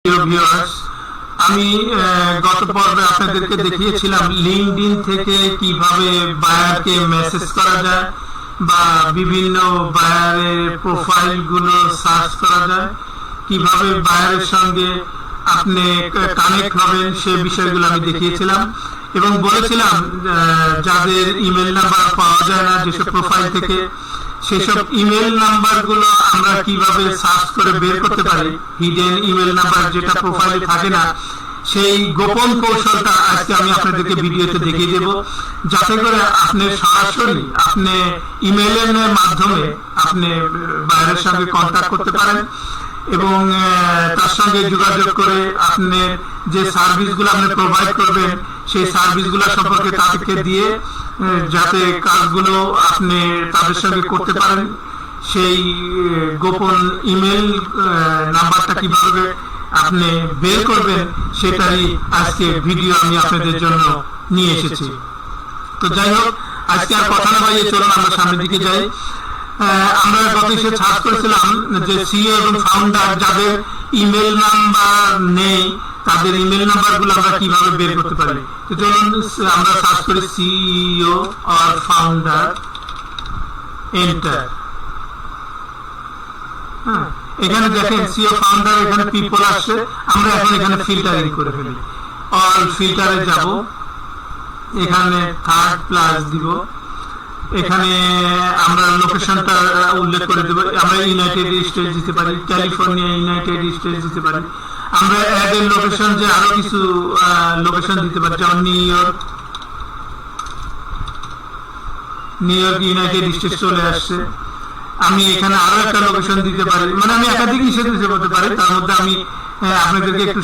Viewers, আমি গত পর্বে আপনাদেরকে দেখিয়েছিলাম লিঙ্কডইন থেকে কিভাবে বায়ারকে মেসেজ করা যায় বা বিভিন্ন বায়ারের প্রোফাইল গুলো সার্চ করা যায়, কিভাবে বায়ারের সঙ্গে আপনি কানেক্ট হবেন সে বিষয়গুলো আমি দেখিয়েছিলাম এবং বলেছিলাম যাদের ইমেল নাম্বার পাওয়া যায় না যেসব প্রোফাইল থেকে, সেসব ইমেল নাম্বার গুলো আমরা কিভাবে সার্চ করে বের করতে পারি। হিডেন ইমেল নাম্বার যেটা প্রোফাইলে থাকে না, সেই গোপন কৌশলটা আজকে আমি আপনাদেরকে ভিডিওতে দেখিয়ে দেব, যাতে করে আপনি সরাসরি আপনি ইমেলের মাধ্যমে আপনি বাইরের সঙ্গে কন্ট্যাক্ট করতে পারেন এবং তার সঙ্গে যোগাযোগ করে আপনি যে সার্ভিসগুলো আপনি প্রোভাইড করবেন সেই সার্ভিসগুলো সম্পর্কে তাদেরকে দিয়ে যাতে কাজগুলো আপনি তাদের সঙ্গে করতে পারেন। সেই গোপন ইমেল নাম্বারটা কিভাবে আপনি বের করবেন সেটারই আজকে ভিডিও আমি আপনাদের জন্য নিয়ে এসেছি। তো যাই হোক, আজকে আর কথা না বাড়িয়ে চলুন আমরা সামনের দিকে যাই। আমরা গত এসে সার্চ করেছিলাম যে সিইও এবং ফাউন্ডার যাদের ইমেল নাম্বার নেই তাদের ইমেল নাম্বার গুলো আমরা কিভাবে বের করতে পারি। তো চলুন আমরা সার্চ করি সিইও অর ফাউন্ডার, এন্টার। এখানে দেখেন সিইও ফাউন্ডার, এখানে পিপল আসছে। আমরা এখন এখানে ফিল্টারিং করে ফেলি, অল ফিল্টারে যাব, এখানে থার্ড প্লাস দিব, এখানে আমরা লোকেশনটা উল্লেখ করে দেব। আমরা ইউনাইটেড স্টেটস দিতে পারি, ক্যালিফোর্নিয়া, ইউনাইটেড স্টেটস দিতে পারি। আমরা অ্যাড এর লোকেশন যে আরো কিছু লোকেশন দিতে পারি, যেমন নিউ ইয়র্ক, ইউনাইটেড স্টেটস চলে আসছে। আমি এখানে আরো একটা লোকেশন দিতে পারি, মানে আমি একাধিক হিসেবে দিতে বলতে পারি। তার মধ্যে আমি আপনাদেরকে একটু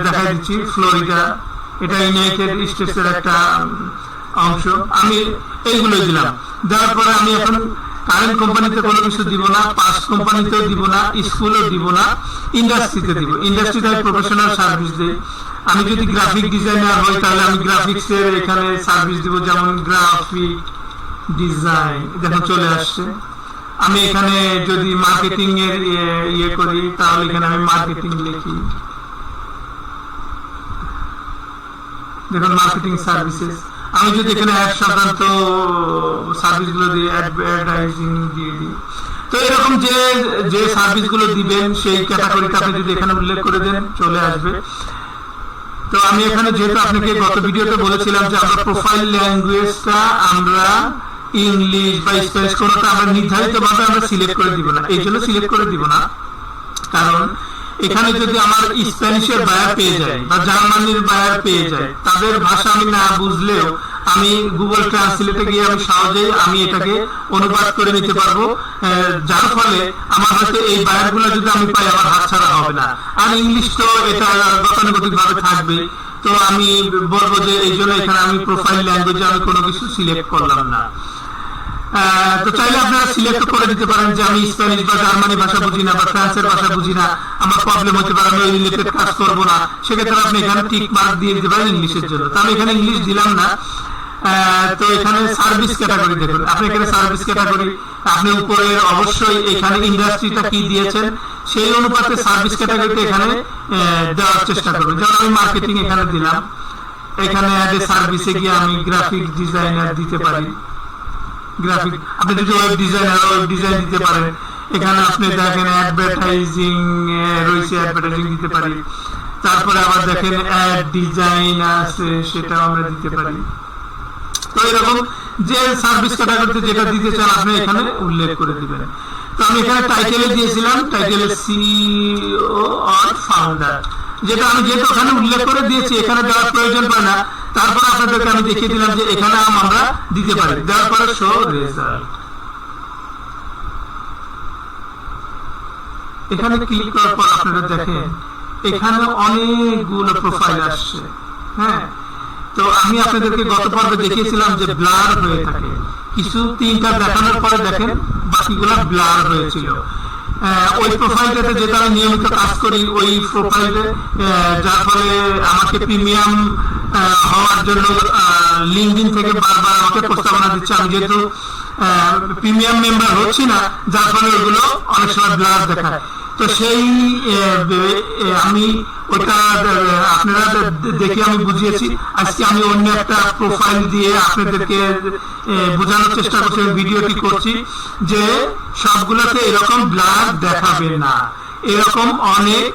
দেখাই দিচ্ছি, ফ্লোরিডা, এটা ইউনাইটেড স্টেটস এর একটা অংশ। আমি এইগুলোই দিলাম। দেওয়ার পরে আমি এখন কারেন্ট কোম্পানিতে কোনো কিছু দিব না, পাস্ট কোম্পানিতেও দিব না, স্কুলও দিব না, ইন্ডাস্ট্রিতে দিব। ইন্ডাস্ট্রিতে প্রফেশনাল সার্ভিস দিই। আমি যদি গ্রাফিক ডিজাইনার হই তাহলে আমি গ্রাফিক্স এর এখানে সার্ভিস দিব, যেমন গ্রাফিক ডিজাইন, দেখুন চলে আসছে। আমি এখানে যদি মার্কেটিং এর ইয়ে করি তাহলে এখানে আমি মার্কেটিং লিখি, দেখুন মার্কেটিং সার্ভিসেস। আমি যদি এখানে অ্যাড সংক্রান্ত সার্ভিসগুলো দিয়ে অ্যাডভার্টাইজিং দিয়ে দিই, তো এরকম যে সার্ভিসগুলো দিবেন সেই ক্যাটাগরিটা আপনি যদি এখানে উল্লেখ করে দেন চলে আসবে। তো আমি এখানে যেহেতু আপনাকে গত ভিডিওতে বলেছিলাম যে আমরা প্রোফাইল ল্যাঙ্গুয়েজটা আমরা ইংলিশ বা স্প্যানিশ কোনটা আমরা নির্ধারিত ভাবে আমরা সিলেক্ট করে দিব না। এই জন্য সিলেক্ট করে দিব না কারণ এখানে যদি আমার স্প্যানিশের বায়ার পেয়ে যায় বা জার্মানির বায়ার পেয়ে যায়, তাদের ভাষা আমি না বুঝলেও আমি গুগল ট্রান্সলেটে গিয়ে আমি সহজেই আমি এটাকে অনুবাদ করে নিতে পারবো, যার ফলে আমার হয়তো এই বায়ার গুলো যদি আমি পাই আমার হাত ছাড়া হবে না। আর ইংলিশ তো এটা গতানুগতিক ভাবে থাকবে। তো আমি বলবো যে এই জন্য এখানে আমি প্রোফাইল ল্যাঙ্গুয়েজে আমি কোনো কিছু সিলেক্ট করলাম না। তো চাইলে আপনারা সিলেক্ট করে দিতে পারেন যে আমি স্প্যানিশ বা জার্মানি ভাষা বুঝি না বা ফ্রান্সের ভাষা বুঝি না, আমার প্রবলেম হতে পারে, আমি রিলেটেড কাজ করবো না, সেক্ষেত্রে আপনি এখানে টিক মার্ক দিয়ে দিতে পারেন ইংলিশের জন্য। তো আমি এখানে ইংলিশ দিলাম না। তো এখানে সার্ভিস ক্যাটাগরি দেখুন, আপনি এখানে সার্ভিস ক্যাটাগরি আপনি উপরে অবশ্যই এখানে ইন্ডাস্ট্রিটা কি দিয়েছেন সেই অনুপাতে সার্ভিস ক্যাটাগরিটা এখানে দেওয়ার চেষ্টা করবেন। যেমন আমি মার্কেটিং এখানে দিলাম, এখানে অ্যাড এ সার্ভিসে গিয়ে আমি গ্রাফিক ডিজাইনার দিতে পারি। গ্রাফিক আপনি যদি ওয়েব ডিজাইনার ওয়েব ডিজাইন দিতে পারেন। এখানে আপনি দেখেন অ্যাডভার্টাইজিং রয়েছে, অ্যাডভার্টাইজিং দিতে পারি। তারপরে আবার দেখেন অ্যাড ডিজাইন আছে, সেটাও আমরা দিতে পারি। তো এরকম যে সার্ভিস ক্যাটাগরিতে যেটা দিতে চান আপনি এখানে উল্লেখ করে দিবেন। তো আমি এখানে টাইটেলে দিয়েছিলাম, টাইটেলে সিইও অর ফাউন্ডার, যেটা আমি যেহেতু ওখানে উল্লেখ করে দিয়েছি এখানে দেওয়ার প্রয়োজন পড়ে না। তারপরে আপনাদেরকে আমি দেখিয়ে দিলাম যে এখানে আমরা দিতে পারি। দেওয়ার পরে শো রেজাল্ট, এখানে ক্লিক করার পর আপনারা দেখেন এখানে অনেকগুলো প্রোফাইল আসছে। হ্যাঁ, তো আমি আপনাদেরকে গত পর্বে দেখিয়েছিলাম যে ব্লার হয়ে থাকে, কিছু তিনটা দেখানোর পরে দেখেন বাকিগুলো ব্লার হয়েছিল। ওই প্রোফাইলটাতে যেটা আমি নিয়মিত কাজ করি ওই প্রোফাইলে, যার ফলে আমাকে প্রিমিয়াম হওয়ার জন্য লিঙ্কডইন থেকে বারবার আমাকে প্রস্তাবনা দিচ্ছে। আমি যেহেতু প্রিমিয়াম মেম্বার হচ্ছি না, যার ফলে ওগুলো অনেক সময় ব্লার দেখায়। তো সেই আমি ওটা আপনারা দেখে আমি বুঝিয়েছি। আজকে আমি অন্য একটা প্রোফাইল দিয়ে আপনাদেরকে বোঝানোর চেষ্টা করছি, ভিডিওটি করছি যে সবগুলোতে এরকম ব্লার দেখাবে না। এরকম অনেক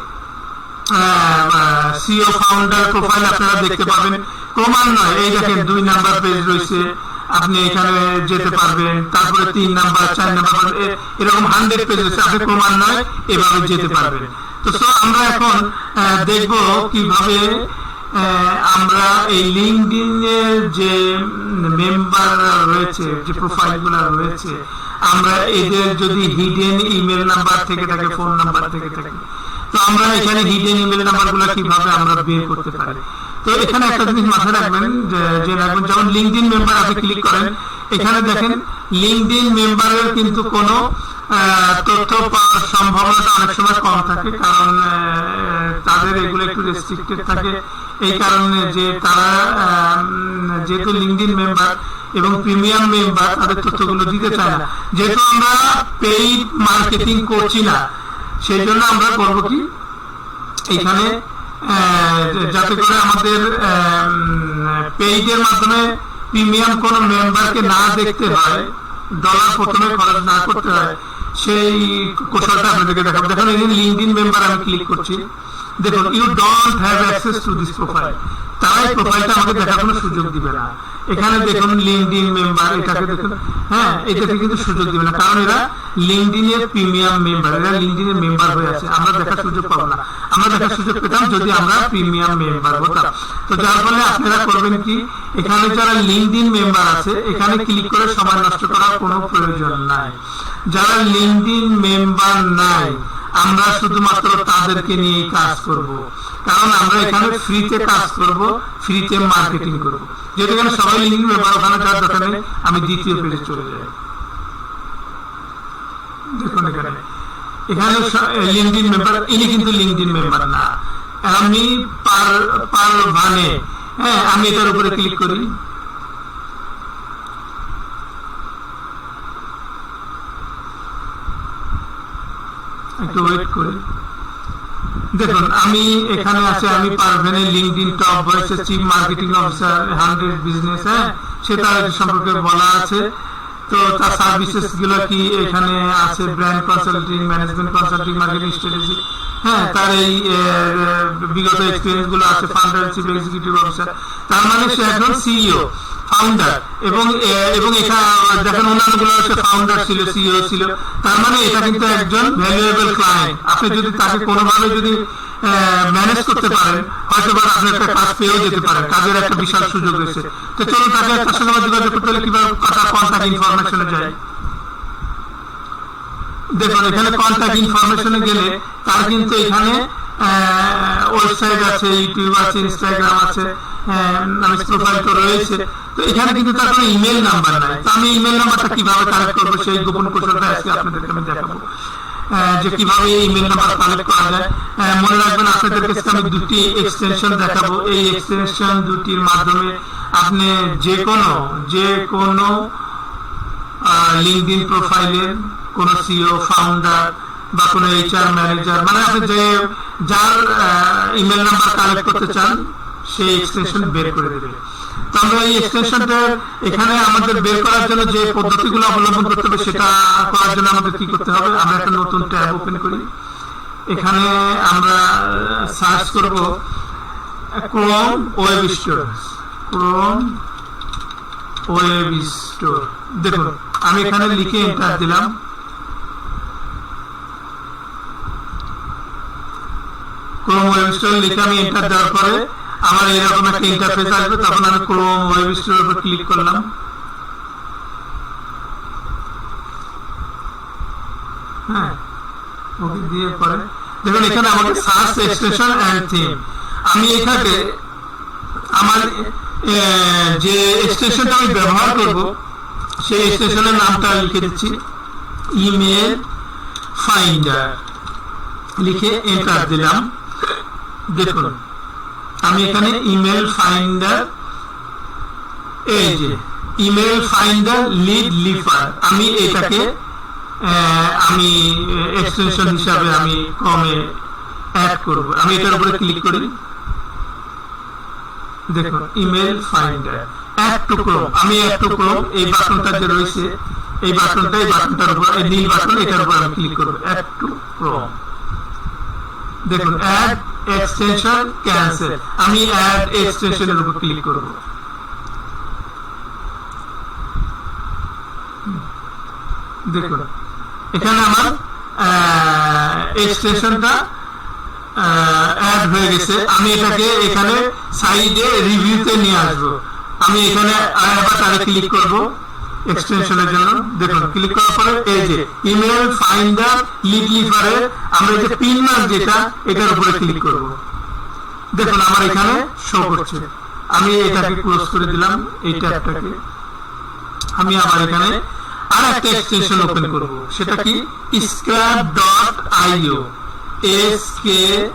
সিও ফাউন্ডার প্রোফাইল আপনারা দেখতে পাবেন, ক্রমান্বয়ে এই দেখেন 2 নাম্বার পেজ রয়েছে, আপনি এখানে যেতে পারবেন, তারপরে 3 নাম্বার 4 নাম্বার এরকম 100 পেজ রয়েছে, আপনি ক্রমান্বয়ে এভাবে যেতে পারবেন। তো আমরা এখন দেখব কিভাবে আমরা এই লিঙ্কডইনের যে মেম্বার রয়েছে, যে প্রোফাইলগুলো রয়েছে, আমরা এদের যদি হিডেন ইমেল নাম্বার থেকে থাকে, ফোন নাম্বার থেকে থাকে, তো আমরা এখানে হিডেন ইমেল নাম্বারগুলো কিভাবে আমরা বের করতে পারি। তো এখানে একটা জিনিস মাথায় রাখবেন, যে রাখবেন যখন লিঙ্কডইন মেম্বার আপনি ক্লিক করেন, এখানে দেখেন লিঙ্কডইন মেম্বারের কিন্তু কোনো তথ্য পাওয়ার সম্ভাবনাটা অনেক সময় কম থাকে, কারণ তাদের এগুলো একটু রেস্ট্রিক্টেড থাকে। এই কারণে যে তারা যেহেতু লিঙ্কডইন মেম্বার এবং প্রিমিয়াম মেম্বার, তাদের তথ্যগুলো দিতে চায় না। যেহেতু আমরা পেইড মার্কেটিং করছি না, সেই জন্য আমরা করবো কি, এখানে যাতে করে আমাদের পেইডের মাধ্যমে প্রিমিয়াম কোন মেম্বারকে না দেখতে হয়, ডলার প্রথমে খরচ না করতে হয়, সেই কৌশলটা আপনাদেরকে দেখাবো। দেখুন এই লিঙ্কডইন মেম্বার আমি ক্লিক করছি, দেখুন you don't have access to this profile, তারা এই প্রোফাইলটা আমাকে দেখার কোনো সুযোগ দিবে না। এখানে দেখুন লিঙ্কডইন মেম্বার, এটাকে দেখুন, হ্যাঁ এটাকে কিন্তু সুযোগ দিবে না, কারণ এরা লিঙ্কডইনের প্রিমিয়াম মেম্বার, এরা লিঙ্কডইনের মেম্বার হয়ে আছে, আমরা দেখার সুযোগ পাবো না। আমরা দেখার সুযোগ পেতাম যদি আমরা প্রিমিয়াম মেম্বার হতাম। তো যার ফলে আপনারা করবেন কি, এখানে যারা লিঙ্কডইন মেম্বার আছে এখানে ক্লিক করে সময় নষ্ট করার কোনো প্রয়োজন নাই। যারা লিঙ্কডইন মেম্বার নাই, আমরা শুধুমাত্র তাদেরকে নিয়ে কাজ করব, কারণ আমরা এখানে ফ্রিতে কাজ করব, ফ্রিতে মার্কেটিং করব। যেহেতু এখানে সবাই লিঙ্কডইন মেম্বার, ওখানে যাওয়ার দরকার নেই, আমি দ্বিতীয় পেজে চলে যাই। দেখুন এখানে লিঙ্কডইন মেম্বার, ইনি কিন্তু লিঙ্কডইন মেম্বার না, আমি পারভানে, হ্যাঁ আমি এটার উপরে ক্লিক করি। একটু ওয়েট করি। দেখুন আমি এখানে আছে, আমি পারভেনে লিঙ্কডইন টপ ভয়েসের চিফ মার্কেটিং অফিসার 100 বিজনেস, হ্যাঁ সেটা সম্পর্কে বলা আছে। তো তার সার্ভিসেস গুলো কি এখানে আছে, brand consulting, management consulting, marketing strategy, হ্যাঁ তার এই বিগত এক্সপিরিয়েন্স গুলো আছে, ফাউন্ডার চিফ এক্সিকিউটিভ অফিসার, তার মানে সে একজন সিইও ফাউন্ডার, এবং এখানে দেখেন অন্যান্য গুলো হচ্ছে ফাউন্ডার ছিল, সিইও ছিল, তার মানে এটা কিন্তু একজন ভ্যালুয়েবল ক্লায়েন্ট। আপনি যদি তাকে কোনোভাবে যদি ম্যানেজ করতে পারেন, হয়তো আপনি একটা কাজ পেয়েও যেতে পারেন, কাজের একটা বিশাল সুযোগ রয়েছে। তো চলুন তাকে তার সঙ্গে যোগাযোগ করতে হলে কিভাবে তার কন্ট্যাক্ট ইনফরমেশনে যায়। দেখুন এখানে কন্ট্যাক্ট ইনফরমেশনে গেলে তার কিন্তু এখানে ওয়েবসাইট আছে, ইউটিউব আছে, ইনস্টাগ্রাম আছে, প্রোফাইল তো রয়েছে। তো এখানে কিন্তু তার কোনো ইমেল নাম্বার নাই। তো আমি ইমেল নাম্বারটা কিভাবে কালেক্ট করবো, সেই গোপন কৌশলটা আজকে আপনাদেরকে আমি দেখাবো, যে কিভাবে ইমেল নাম্বার কালেক্ট করা যায়। মনে রাখবেন আপনাদের কাছে আমি দুটি এক্সটেনশন দেখাবো, এই এক্সটেনশন দুটির মাধ্যমে আপনি যে কোনো লিঙ্কডইন প্রোফাইলের কোন সিইও, ফাউন্ডার বা কোনো এইচআর ম্যানেজার, মানে আপনি যার ইমেল নাম্বার কালেক্ট করতে চান সেই এক্সটেনশন বের করে দেবে। তো আমরা এই এক্সটেনশনটা এখানে আমাদের বের করার জন্য যে পদ্ধতিগুলো অবলম্বন করতে হবে, সেটা করার জন্য আমাদের কি করতে হবে, আমরা একটা নতুন ট্যাব ওপেন করি। এখানে আমরা সার্চ করব Chrome web store, Chrome web store. দেখুন আমি এখানে লিখে এন্টার দিলাম, ক্রোম ওয়েব স্টোর লিখে আমি এন্টার দেওয়ার পরে আমার এরকম একটা ইন্টারফেস আসবে। তখন আমি ক্রোম ওয়েব স্টোরের উপর ক্লিক করলাম, হ্যাঁ ওকে দিয়ে পরে দেখুন এখানে আমাকে সার্চ এক্সটেনশন এন্ড থিম, আমি এখানে আমার যে এক্সটেনশনটা আমি ব্যবহার করব সেই এক্সটেনশনের নামটা লিখে দিচ্ছি, ইমেল ফাইন্ডার, লিখে এন্টার দিলাম। দেখুন আমি এখানে ইমেল ফাইন্ডার, এই যে ইমেল ফাইন্ডার লিড লিফার, আমি এটাকে আমি এক্সটেনশন হিসাবে আমি ক্রমে অ্যাড করব। আমি এটার উপরে ক্লিক করি, দেখুন email finder add to Chrome. আমি অ্যাড টু ক্রোম এই বাটনটা যে রয়েছে, এই বাটনটার উপর, এই নীল বাটন, এটার উপর আমি ক্লিক করব, অ্যাড টু ক্রোম। দেখুন অ্যাড এক্সটেনশন ক্যান্সেল, আমি অ্যাড এক্সটেনশনের উপর ক্লিক করব। দেখুন এখানে আমার এক্সটেনশনটা অ্যাড হয়ে গেছে। আমি এটাকে এখানে সাইডে রিভিউতে নিয়ে আসবো। আমি এখানে আবার তারে ক্লিক করব এক্সটেনশনের জন্য। দেখুন ক্লিক করার পরে এই যে ইমেল ফাইন্ডার লিড লিফারে আমরা যে পিন মার্ক যেটা, এটার উপরে ক্লিক করব। দেখুন আমার এখানে শো করছে। আমি এটাকে ক্লোজ করে দিলাম, এই ট্যাবটাকে। আমি আবার এখানে আর একটা এক্সটেনশন ওপেন করব, সেটা কি scrap.io, scrap.io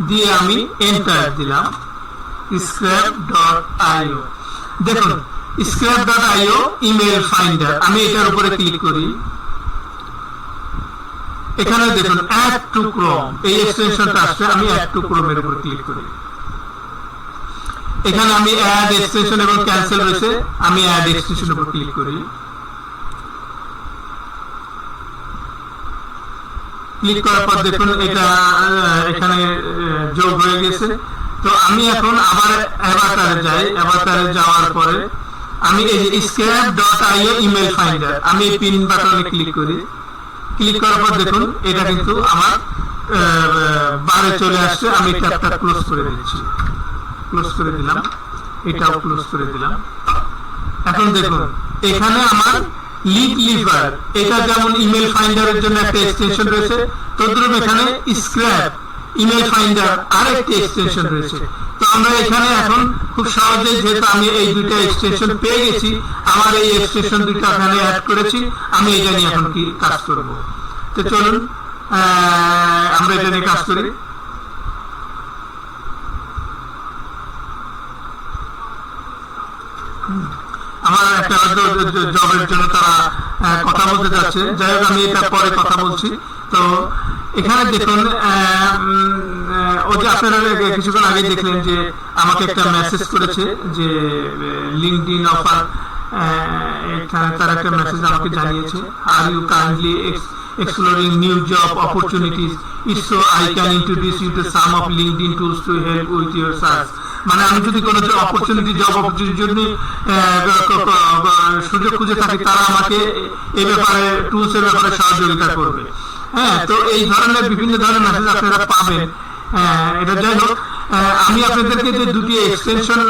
দিয়ে আমি এন্টার দিলাম, scrap.io। দেখুন scrap.io ইমেল ফাইন্ডার, আমি এটার উপরে ক্লিক করি। এখানে দেখুন অ্যাড টু ক্রোম, এই এক্সটেনশনটা আসছে, আমি অ্যাড টু ক্রোমের উপর ক্লিক করি। এখানে আমি অ্যাড এক্সটেনশন এবং ক্যান্সেল রয়েছে, আমি অ্যাড এক্সটেনশনের উপর ক্লিক করি। ক্লিক করার পর দেখুন এটা এখানে যোগ হয়ে গেছে। তো আমি এখন আবার অ্যাভাটারে যাই। অ্যাভাটারে যাওয়ার পরে আমি এই যে scrap.io ইমেল ফাইন্ডার, আমি এই পিন বাটনে ক্লিক করি। ক্লিক করার পর দেখুন এটা কিন্তু আমার বারে চলে আসছে। আমি ট্যাবটা ক্লোজ করে দিচ্ছি, ক্লোজ করে দিলাম, এটাও ক্লোজ করে দিলাম। এখন দেখুন এখানে আমার লিড লিভার, এটা যেমন ইমেল ফাইন্ডারের জন্য একটা এক্সটেনশন রয়েছে, তদ্রুপ এখানে স্ক্র্যাপ ইমেল ফাইন্ডার আরেকটি এক্সটেনশন রয়েছে। তো আমরা এখানে এখন খুব সহজে, যেহেতু আমি এই দুইটা এক্সটেনশন পেয়ে গেছি, আমার এই এক্সটেনশন দুইটা এখানে অ্যাড করেছি, আমি এটা নিয়ে এখন কি কাজ করব। তো চলুন আমরা এটা নিয়ে কাজ করি। আমার একটা জবের জন্য তারা কথা বলতে যাচ্ছে, যাই হোক আমি এটা পরে কথা বলছি। তো এখানে দেখুন ও যে আপনারা কিছুক্ষণ আগে দেখলেন যে আমাকে একটা মেসেজ করেছে যে লিঙ্কডইন অফার, এখানে তার একটা মেসেজ আমাকে জানিয়েছে, are you kindly exploring new job opportunities, if so I can introduce you to some of LinkedIn tools to help with your search। মানে আমি যদি কোনো অপরচুনিটি, জব অপরচুনিটির জন্য সুযোগ খুঁজে থাকি, তারা আমাকে এই ব্যাপারে, টুলস এর ব্যাপারে সহযোগিতা করবে। হ্যাঁ, তো এই ধরনের বিভিন্ন ধরনের মেসেজ আপনারা পাবেন। এটা যাই হোক, আমি আপনাদেরকে যে দুটি এক্সটেনশন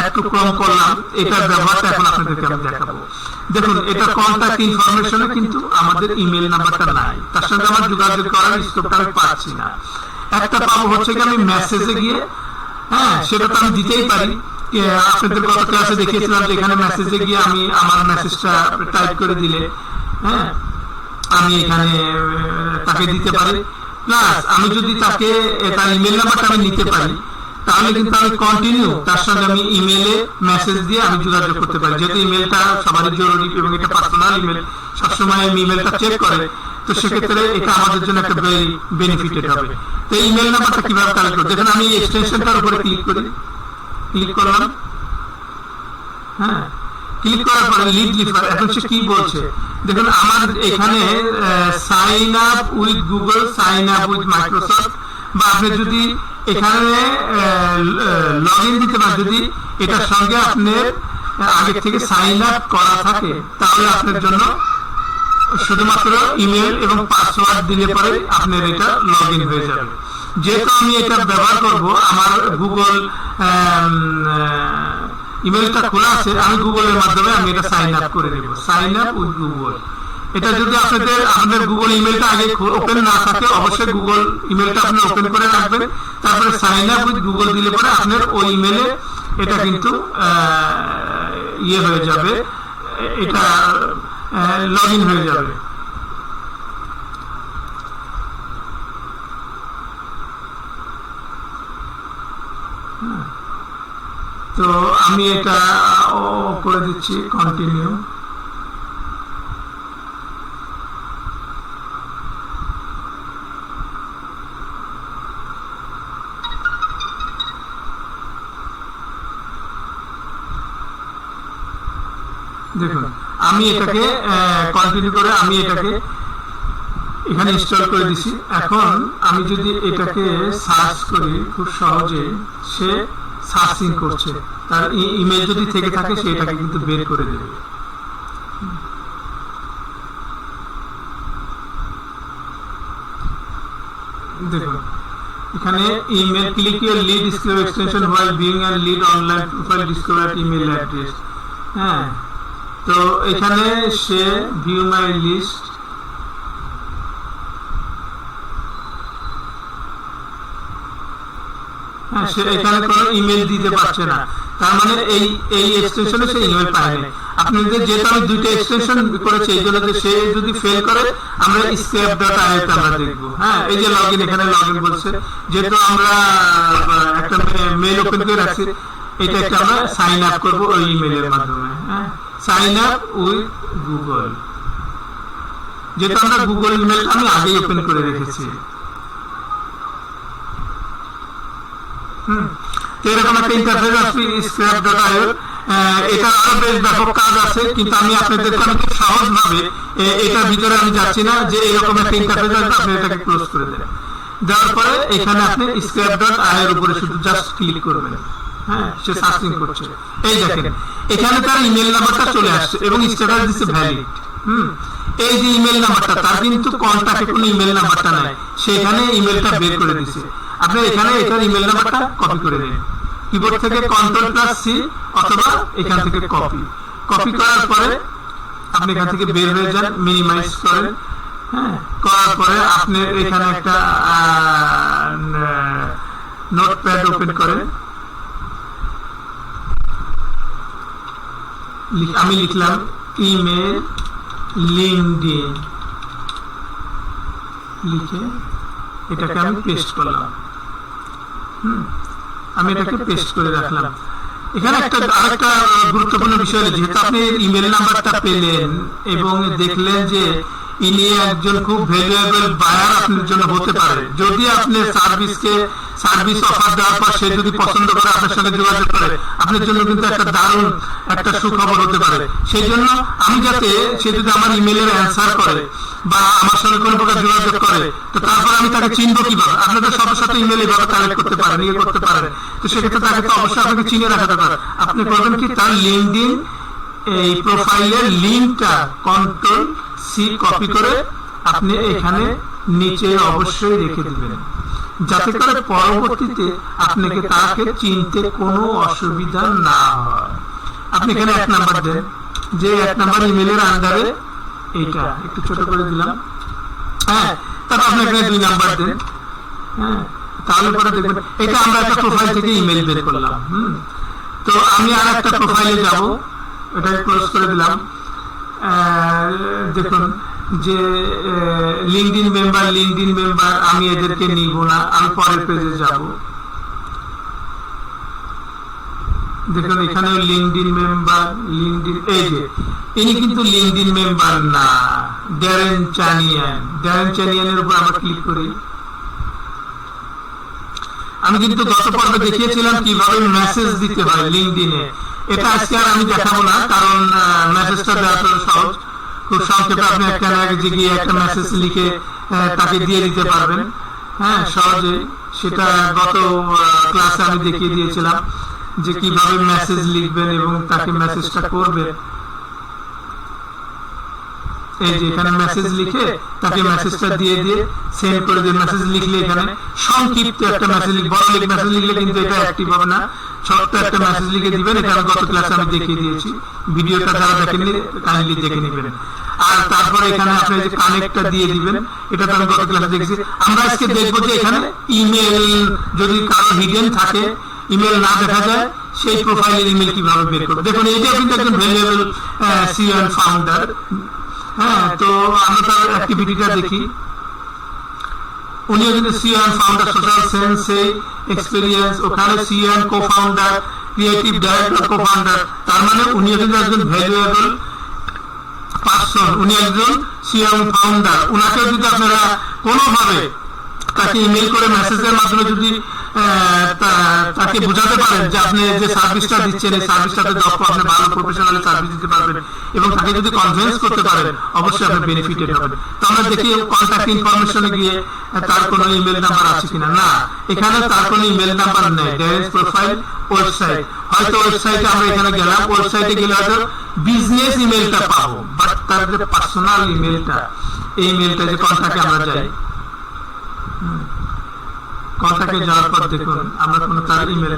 একটু কম করলাম, এটার ব্যবহারটা এখন আপনাদেরকে আমি দেখাবো। দেখুন এটা কন্ট্যাক্ট ইনফরমেশনে কিন্তু আমাদের ইমেল নাম্বারটা নাই, তার সঙ্গে আমার যোগাযোগ করার স্কোপটা আমি পাচ্ছি না। একটা পাবো হচ্ছে কি আমি মেসেজে গিয়ে, হ্যাঁ সেটা তো আমি দিতেই পারি। আপনাদের গত ক্লাসে দেখিয়েছিলাম যে এখানে মেসেজে গিয়ে আমি আমার মেসেজটা টাইপ করে দিলে, হ্যাঁ আমি এখানে তাকে দিতে পারি। প্লাস আমি যদি তাকে তার ইমেল নাম্বারটা আমি নিতে পারি, তাহলে কিন্তু আমি কন্টিনিউ তার সঙ্গে আমি ইমেলে মেসেজ দিয়ে আমি যোগাযোগ করতে পারি। যেহেতু ইমেলটা সবারই জরুরি এবং এটা পার্সোনাল ইমেল, সবসময় আমি ইমেলটা চেক করে, তো সেক্ষেত্রে এটা আমাদের জন্য একটা ভেরি বেনিফিটেড হবে। তো ইমেল নাম্বারটা কিভাবে কালেক্ট করব, দেখুন আমি এক্সটেনশনটার উপরে ক্লিক করি, ক্লিক করলাম। হ্যাঁ, ক্লিক করার পরে লিড লিফার, এখন সে কি বলছে দেখুন, আমার এখানে sign up with Google, sign up with Microsoft, বা আপনি যদি এখানে লগ ইন দিতে পারেন, যদি এটার সঙ্গে আপনার আগে থেকে সাইন আপ করা থাকে, তাহলে আপনার জন্য শুধুমাত্র ইমেল এবং পাসওয়ার্ড দিলে পরে আপনার এটা লগ ইন হয়ে যাবে। যেহেতু আমি এটা ব্যবহার করব, আমার গুগল ইমেলটা খোলা আছে, আমি গুগলের মাধ্যমে আমি এটা সাইন আপ করে দেব, সাইন আপ উইথ গুগল। এটা যদি আপনাদের গুগল ইমেলটা আগে ওপেন না থাকে, অবশ্যই গুগল ইমেলটা আপনি ওপেন করে রাখবেন, তারপরে সাইন আপ উইথ গুগল দিলে পরে আপনার ওই ইমেলে এটা কিন্তু ইয়ে হয়ে যাবে, এটা লগ ইন হয়ে যাবে। তো আমি এটা করে দিচ্ছি কন্টিনিউ। দেখুন আমি এটাকে কন্টিনিউ করে আমি এটাকে এখানে ইনস্টল করে দিছি। এখন আমি যদি এটাকে সার্চ করি খুব সহজে সে সার্চিং করছে, তার ইমেল যদি থেকে থাকে সে এটাকে কিন্তু বের করে দেবে। দেখুন এখানে email click your lead descriptor extension while viewing and lead online profile discover email address. হ্যাঁ, তো এখানে সে ভিউ মাই লিস্ট, সে এখানে কোনো ইমেল দিতে পারছে না, তার মানে এই এক্সটেনশনে সে ইমেল পায়নি। আপনাদের যেহেতু আমি দুইটা এক্সটেনশন করেছি এই জন্য সে যদি ফেল করে আমরা scrap.io তে আমরা দেখব। হ্যাঁ, এই যে লগইন, এখানে লগইন বলছে, যেহেতু আমরা একটা মেল ওপেন করে রাখছি, এটা একটা আমরা সাইন আপ করব ওই ইমেলের মাধ্যমে। হ্যাঁ, সাইন আপ উইথ গুগল, যেহেতু আমরা গুগল ইমেলটা আমি আগেই ওপেন করে রেখেছি। এরকম একটা ইন্টারফেস আসবে scrap.io। এটা আরো বেশ ব্যাপক কাজ আছে, কিন্তু আমি আপনাদেরকে অনেক সহজ ভাবে এটার ভিতরে আমি যাচ্ছি না, যে এরকম একটা ইন্টারফেস আসবে, আপনি এটাকে ক্লোজ করে দেন। দেওয়ার পরে এখানে আপনি scrap.io এর উপরে শুধু জাস্ট ক্লিক করবেন। হ্যাঁ, সে সার্চিং করছে, এই দেখেন এখানে তার ইমেল নাম্বারটা চলে আসছে এবং স্ট্যাটাস দিচ্ছে ভ্যালিড। এই যে ইমেল নাম্বারটা, তার কিন্তু কন্টাক্টে কোনো ইমেল নাম্বারটা নাই, সেখানে ইমেলটা বের করে দিচ্ছে। আপনি এখানে এটার ইমেল নাম্বারটা কপি করে নিন, কিবোর্ড থেকে Ctrl+C অথবা এখান থেকে কপি করার পরে আপনি এখান থেকে বের হয়ে যান, মিনিমাইজ করেন। হ্যাঁ, করার পরে আপনি এখানে একটা নোটপ্যাড ওপেন করেন। আমি লিখলাম ইমেল লিংকডইন, লিখে এটাকে আমি পেস্ট করলাম। আমি এটাকে পেস্ট করে রাখলাম। এখানে আরেকটা গুরুত্বপূর্ণ বিষয়, যেহেতু আপনি ইমেল নাম্বারটা পেলেন এবং দেখলেন যে ইনি একজন খুব ভ্যালুয়েবল বায়ার আপনার জন্য হতে পারে, যদি আপনি সার্ভিস অফার দেওয়ার পর সে যদি পছন্দ করে আপনার সঙ্গে যোগাযোগ করে, আপনার জন্য কিন্তু একটা দারুণ একটা সুখবর হতে পারে। সেই জন্য আমি যাতে সে যদি আমার ইমেলের অ্যান্সার করে বা আমার সঙ্গে কোনো প্রকার যোগাযোগ করে, তো তারপর আমি তাকে চিনবো কিভাবে? আপনাদের সবার সাথে ইমেল এভাবে কালেক্ট করতে পারেন, ইয়ে করতে পারেন, তো সেক্ষেত্রে তাকে তো অবশ্যই আপনাকে চিনে রাখা দরকার। আপনি করবেন কি, তার লিংকডইন এই প্রোফাইলের লিংকটা Ctrl+C কপি করে আপনি এখানে নিচে অবশ্যই রেখে দিবেন, যাতে করে পরবর্তীতে আপনাকে তাকে চিনতে কোনো অসুবিধা না হয়। আপনি এখানে 1 নাম্বার দেন, যে 1 নাম্বার ইমেলের আন্ডারে এইটা একটু ছোট করে দিলাম। হ্যাঁ, তারপর আপনি এখানে 2 নাম্বার দেন। হ্যাঁ, তাহলে পরে দেখবেন এটা আমরা একটা প্রোফাইল থেকে ইমেল বের করলাম। তো আমি আর একটা প্রোফাইলে যাব, এটাকে ক্লোজ করে দিলাম। দেখুন যে লিংকডইন মেম্বার আমি এদেরকে নিব না, আমি পরের পেজে যাব। দেখুন এখানে লিংকডইন মেম্বার, এই যে ইনি কিন্তু লিংকডইন মেম্বার না, ড্যারেন চ্যানিয়ানের উপর আমরা ক্লিক করি। আমি কিন্তু গত পর্বে দেখিয়েছিলাম কিভাবে মেসেজ দিতে হয় লিংকডইনে। এটা আজকে আর আমি দেখাবো না, কারণ মেসেজটা দেওয়াটা সহজ। খুব সংক্ষেপে আপনি একটা মেসেজ লিখে তাকে দিয়ে দিতে পারবেন। হ্যাঁ, সহজে। সেটা গত ক্লাসে আমি দেখিয়ে দিয়েছিলাম যে কিভাবে মেসেজ লিখবেন এবং তাকে মেসেজটা করবেন। এই যে এখানে মেসেজ লিখে তাকে মেসেজটা দিয়ে সেন্ড করে দিয়ে মেসেজ লিখলে এখানে সংক্ষিপ্ত একটা মেসেজ বড় মেসেজ লিখলে কিন্তু এটা অ্যাক্টিভ হবে না, ছোট্ট একটা মেসেজ লিখে দিবেন। এটা আমি গত ক্লাসে আমি দেখিয়ে দিয়েছি, ভিডিওটা যারা দেখেননি কাইন্ডলি দেখে নেবেন। আর তারপরে এখানে আপনি যে কানেক্টটা দিয়ে দিবেন, এটা তো আমি গত ক্লাসে দেখেছি। আমরা আজকে দেখবো যে এখানে ইমেল যদি কারো হিডেন থাকে, ইমেল না দেখা যায়, সেই প্রোফাইলের ইমেল কিভাবে বের করবো। দেখুন এটা কিন্তু একজন ভ্যালুয়েবল সিওএন ফাউন্ডার। হ্যাঁ, তো আমরা তার অ্যাক্টিভিটিটা দেখি। উনিও কিন্তু CEO and founder, social sense experience, ওখানে CEO and co-founder, creative director co-founder, তার মানে উনি কিন্তু একজন ভ্যালুয়েবল পার্সন, উনি একজন সিইও ফাউন্ডার। উনাকে যদি আপনারা কোনোভাবে তাকে ইমেল করে মেসেজের মাধ্যমে যদি তাকে বোঝাতে পারেন যে আপনি যে সার্ভিসটা দিচ্ছেন এই সার্ভিসটাতে দক্ষ, আপনি ভালো প্রফেশনালি সার্ভিস দিতে পারবেন, এবং তাকে যদি কনভিন্স করতে পারেন, অবশ্যই আপনি বেনিফিটেড হবেন। তো আমরা দেখি কন্ট্যাক্ট ইনফরমেশনে গিয়ে তার কোনো ইমেল নাম্বার আছে কিনা, না, এখানে তার কোনো ইমেল নাম্বার নেই। ড্যারেন্স প্রোফাইল ওয়েবসাইট, হয়তো ওয়েবসাইটে আমরা এখানে গেলাম, ওয়েবসাইটে গেলে হয়তো বিজনেস ইমেলটা পাবো, বাট তার যে পার্সোনাল ইমেলটা, এই ইমেলটা যে কন্ট্যাক্টে আমরা যাই, কন্ট্যাক্টে যাওয়ার পর দেখুন আমরা কোনো তার ইমেল,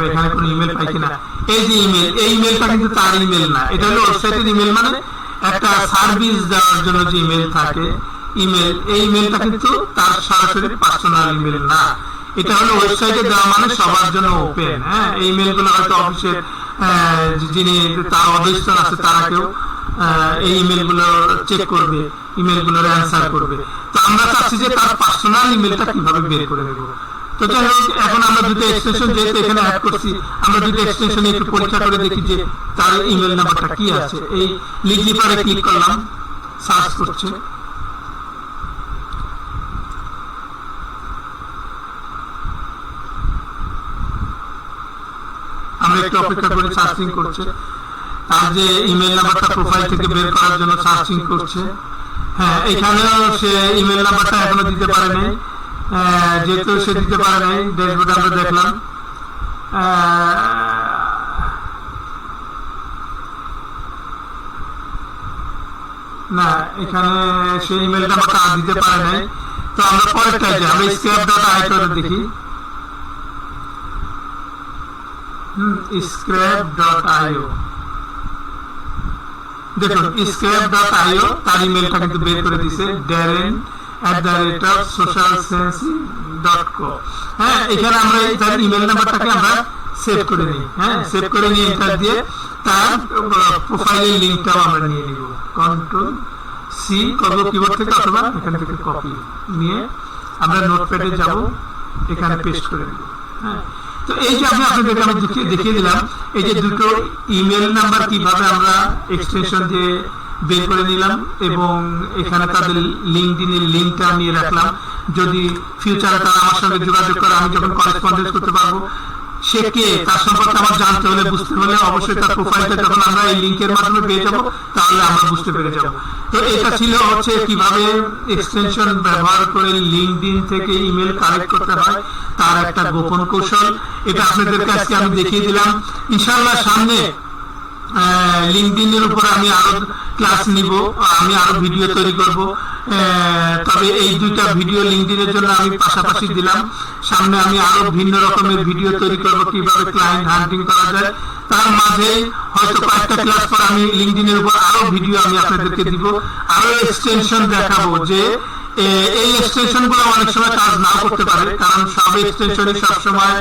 এখানে কোনো ইমেল পাই কিনা। এই যে ইমেল, এই ইমেলটা কিন্তু তার ইমেল না, এটা হলো ওয়েবসাইটের ইমেল, মানে একটা সার্ভিস দেওয়ার জন্য যে ইমেল থাকে ইমেল, এই ইমেলটা কিন্তু তার সরাসরি পার্সোনাল ইমেল না, এটা হলো ওয়েবসাইটে দেওয়া, মানে সবার জন্য ওপেন। হ্যাঁ, এই ইমেলগুলো হয়তো অফিসের যিনি তার অধীনস্থ আছে তারা কেউ এই ইমেলগুলো চেক করবে, ইমেলগুলোর অ্যান্সার করবে। তো আমরা চাচ্ছি যে তার পার্সোনাল ইমেলটা কিভাবে বের করে নেব। তো যাই হোক, এখন আমরা দুটো এক্সটেনশন যেহেতু এখানে অ্যাড করছি, আমরা দুটো এক্সটেনশনে একটু পরীক্ষা করে দেখি যে তার ইমেল নাম্বারটা কি আছে। এই লিজিপারে ক্লিক করলাম, সার্চ করছে, আমরা একটু অপেক্ষা করে সার্চিং করছে, তার যে ইমেল নাম্বারটা প্রোফাইল থেকে বের করার জন্য সার্চিং করছে। হ্যাঁ, এখানেও সে ইমেল নাম্বারটা এখনো দিতে পারে নাই, যেহেতু সে দিতে পারে নাই, ড্যাশবোর্ডে আমরা দেখলাম না, এখানে সে ইমেল নাম্বারটা দিতে পারে নাই। তো আমরা পরেরটাই যে আমরা scrap.io দেখি, scrap.io, দেখুন scrap.io তার ইমেলটা কিন্তু বের করে দিছে, darren@socialsense.co। হ্যাঁ, এখানে আমরা তার ইমেল নাম্বারটাকে আমরা সেভ করে নিই। হ্যাঁ, সেভ করে নিয়ে এন্টার দিয়ে তার প্রোফাইলের লিংকটাও আমরা নিয়ে নিব, কন্ট্রোল সি করব কিবোর্ড থেকে, অথবা এখান থেকে কপি নিয়ে আমরা নোটপ্যাডে যাব, এখানে পেস্ট করে দেব। হ্যাঁ, তো এই যে আপনাদেরকে আমি দেখিয়ে দিলাম এই যে দুটো ইমেল নাম্বার কিভাবে আমরা এক্সটেনশন দিয়ে বের করে নিলাম, এবং এখানে তাদের লিঙ্কডিনের লিঙ্কটা নিয়ে রাখলাম, যদি ফিউচারে তারা আমার সঙ্গে যোগাযোগ করে আমি যখন করেসপন্ডেন্স করতে পারবো, সে কে তার সম্পর্কে আমার জানতে হলে, বুঝতে হলে অবশ্যই তার প্রোফাইলটা যখন আমরা এই লিঙ্কের মাধ্যমে পেয়ে যাব, তাহলে আমরা বুঝতে পেরে যাব। তো এটা ছিল হচ্ছে কিভাবে এক্সটেনশন ব্যবহার করে লিঙ্কডিন থেকে ইমেল কালেক্ট করতে হয় তার একটা গোপন কৌশল। এটা আপনাদেরকে আজকে আমি দেখিয়ে দিলাম। ইনশাআল্লাহ সামনে লিঙ্কডিনের উপর আমি আরো ক্লাস নিব, আমি আরো ভিডিও তৈরি করব। তবে এই দুইটা ভিডিও লিঙ্কডিনের জন্য আমি পাশাপাশি দিলাম, সামনে আমি আরো ভিন্ন রকমের ভিডিও তৈরি করব কিভাবে ক্লায়েন্ট হান্টিং করা যায়। তার মাঝে হয়তো কয়েকটা ক্লাস পর আমি লিঙ্কডিনের উপর আরো ভিডিও আমি আপনাদেরকে দিব, আরো এক্সটেনশন দেখাবো যে এই এক্সটেনশন গুলো অনেক সময় কাজ নাও করতে পারে, কারণ সব এক্সটেনশনই সবসময়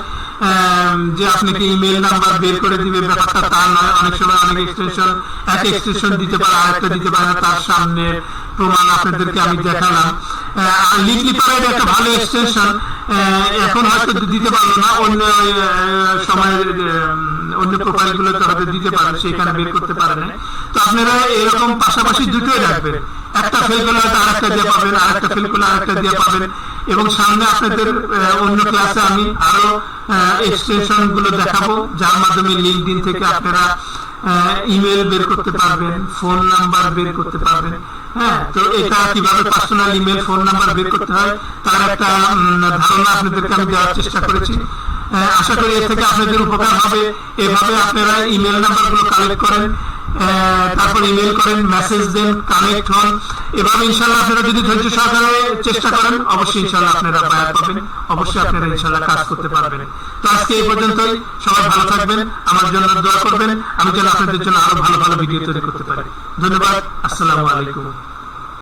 যে আপনাকে ইমেল নাম্বার বের করে দিবে ব্যাপারটা তা নয়। অনেক সময় অনেক এক্সটেনশন এক এক্সটেনশন দিতে পারে, আরেকটা দিতে পারে না, তার সামনে প্রমাণ আপনাদেরকে আমি দেখালাম। লিটলিপারের একটা ভালো এক্সটেনশন, এখন হয়তো দিতে পারলো না, অন্য সময়ের অন্য প্রোফাইল গুলোতে হয়তো দিতে পারে, সেখানে বের করতে পারে না। তো আপনারা এরকম পাশাপাশি দুটোই রাখবেন, একটা ফেল করলে হয়তো আরেকটা দিয়ে পাবেন, আরেকটা ফেল করলে আরেকটা দিয়ে পাবেন। এবং সামনে আপনাদের অন্য ক্লাসে আমি আরো এক্সটেনশন গুলো দেখাবো, যার মাধ্যমে লিঙ্কডিন থেকে আপনারা ইমেল বের করতে পারবেন, ফোন নাম্বার বের করতে পারবেন। হ্যাঁ, তো এটা কিভাবে পার্সোনাল ইমেল, ফোন নাম্বার বের করতে হয় তার একটা ধারণা আপনাদেরকে আমি দেওয়ার চেষ্টা করেছি। আশা করি এর থেকে আপনাদের উপকার হবে। এভাবে আপনারা ইমেল নাম্বার গুলো কালেক্ট করেন, তারপর ইমেল করেন, মেসেজ দেন, কানেক্ট হন। এভাবে ইনশাআল্লাহ আপনারা যদি ধৈর্য সহকারে চেষ্টা করেন, অবশ্যই ইনশাআল্লাহ আপনারা বায়ার পাবেন, অবশ্যই আপনারা ইনশাআল্লাহ কাজ করতে পারবেন। তো আজকে এই পর্যন্তই, সবাই ভালো থাকবেন, আমার জন্য দোয়া করবেন, আমি যেন আপনাদের জন্য আরো ভালো ভালো ভিডিও তৈরি করতে পারি। ধন্যবাদ, আসসালামু আলাইকুম।